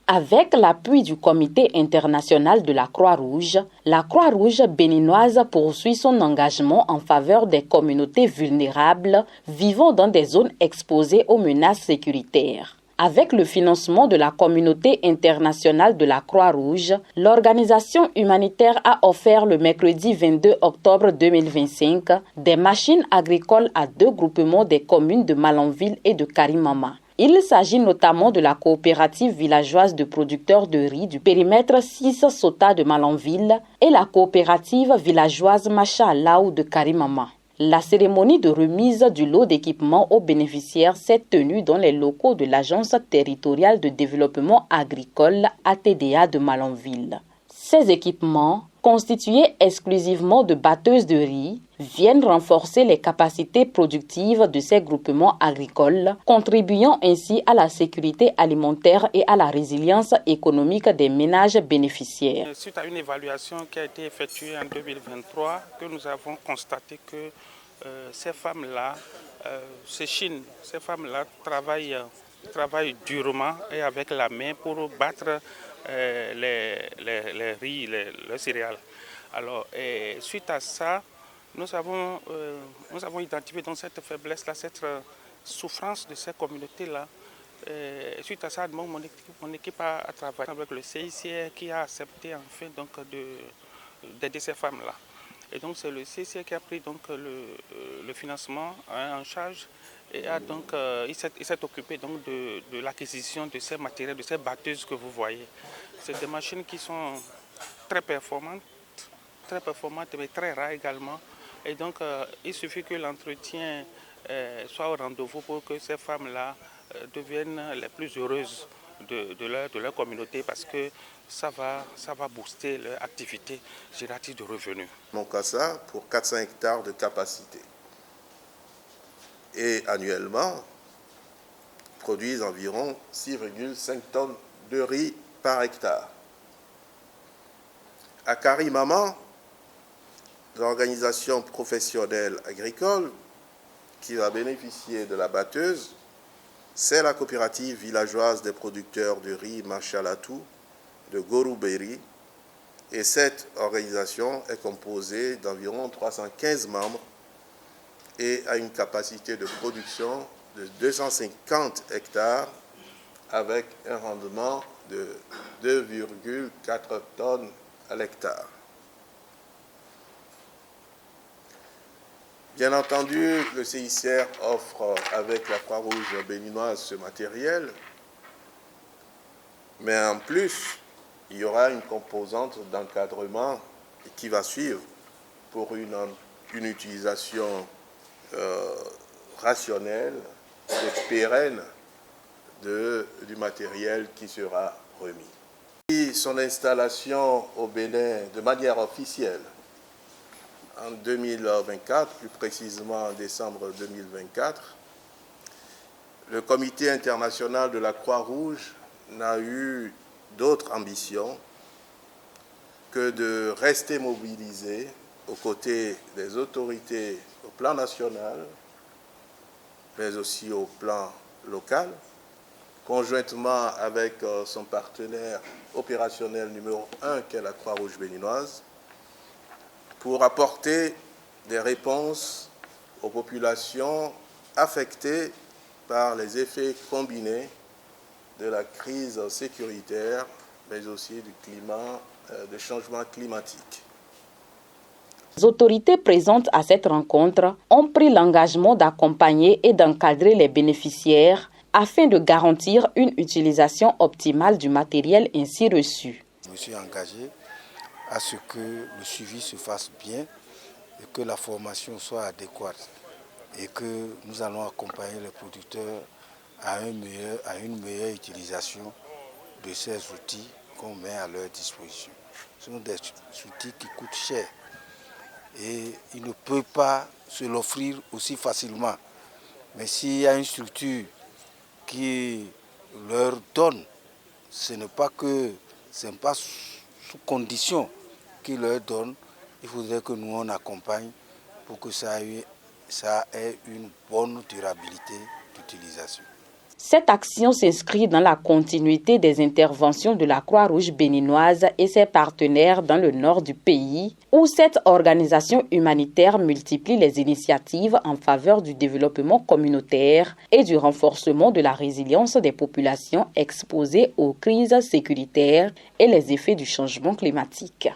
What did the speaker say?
Avec l'appui du Comité international de la Croix-Rouge béninoise poursuit son engagement en faveur des communautés vulnérables vivant dans des zones exposées aux menaces sécuritaires. Avec le financement de la Communauté internationale de la Croix-Rouge, l'organisation humanitaire a offert le mercredi 22 octobre 2025 des machines agricoles à 2 groupements des communes de Malanville et de Karimama. Il s'agit notamment de la coopérative villageoise de producteurs de riz du périmètre 6 Sota de Malanville et la coopérative villageoise Macha Lao de Karimama. La cérémonie de remise du lot d'équipements aux bénéficiaires s'est tenue dans les locaux de l'Agence territoriale de développement agricole ATDA de Malanville. Ces équipements, constitués exclusivement de batteuses de riz, viennent renforcer les capacités productives de ces groupements agricoles, contribuant ainsi à la sécurité alimentaire et à la résilience économique des ménages bénéficiaires. Suite à une évaluation qui a été effectuée en 2023, que nous avons constaté que ces femmes-là, ces femmes-là travaillent durement et avec la main pour battre les riz, les céréales. Alors, suite à ça, nous avons identifié dans cette faiblesse-là, cette souffrance de ces communautés-là. Suite à ça, mon équipe a travaillé avec le CICR qui a accepté en fait d'aider ces femmes-là. Et donc c'est le CICR qui a pris donc le financement en charge et il s'est occupé donc de l'acquisition de ces matériels, de ces batteuses que vous voyez. C'est des machines qui sont très performantes mais très rares également. Et donc il suffit que l'entretien soit au rendez-vous pour que ces femmes-là deviennent les plus heureuses de leur communauté parce que ça va booster leur activité génératrice de revenus. Moncassa pour 400 hectares de capacité. Et annuellement, produisent environ 6,5 tonnes de riz par hectare. À Karimama, l'organisation professionnelle agricole qui va bénéficier de la batteuse, c'est la coopérative villageoise des producteurs de riz Machalatou de Goruberi. Et cette organisation est composée d'environ 315 membres et a une capacité de production de 250 hectares avec un rendement de 2,4 tonnes à l'hectare. Bien entendu, le CICR offre avec la Croix-Rouge béninoise ce matériel, mais en plus, il y aura une composante d'encadrement qui va suivre pour une utilisation rationnelle et pérenne du matériel qui sera remis. Et son installation au Bénin de manière officielle en 2024, plus précisément en décembre 2024, le Comité international de la Croix-Rouge n'a eu d'autre ambition que de rester mobilisé aux côtés des autorités au plan national, mais aussi au plan local, conjointement avec son partenaire opérationnel numéro 1, qui est la Croix-Rouge béninoise, pour apporter des réponses aux populations affectées par les effets combinés de la crise sécuritaire, mais aussi du climat, des changements climatiques. Les autorités présentes à cette rencontre ont pris l'engagement d'accompagner et d'encadrer les bénéficiaires afin de garantir une utilisation optimale du matériel ainsi reçu. Je me suis engagé à ce que le suivi se fasse bien et que la formation soit adéquate et que nous allons accompagner les producteurs à une meilleure utilisation de ces outils qu'on met à leur disposition. Ce sont des outils qui coûtent cher et ils ne peuvent pas se l'offrir aussi facilement. Mais s'il y a une structure qui leur donne, ce n'est pas sous condition qu'ils leur donnent, il faudrait que nous on accompagne pour que ça ait une bonne durabilité d'utilisation. Cette action s'inscrit dans la continuité des interventions de la Croix-Rouge béninoise et ses partenaires dans le nord du pays, où cette organisation humanitaire multiplie les initiatives en faveur du développement communautaire et du renforcement de la résilience des populations exposées aux crises sécuritaires et les effets du changement climatique.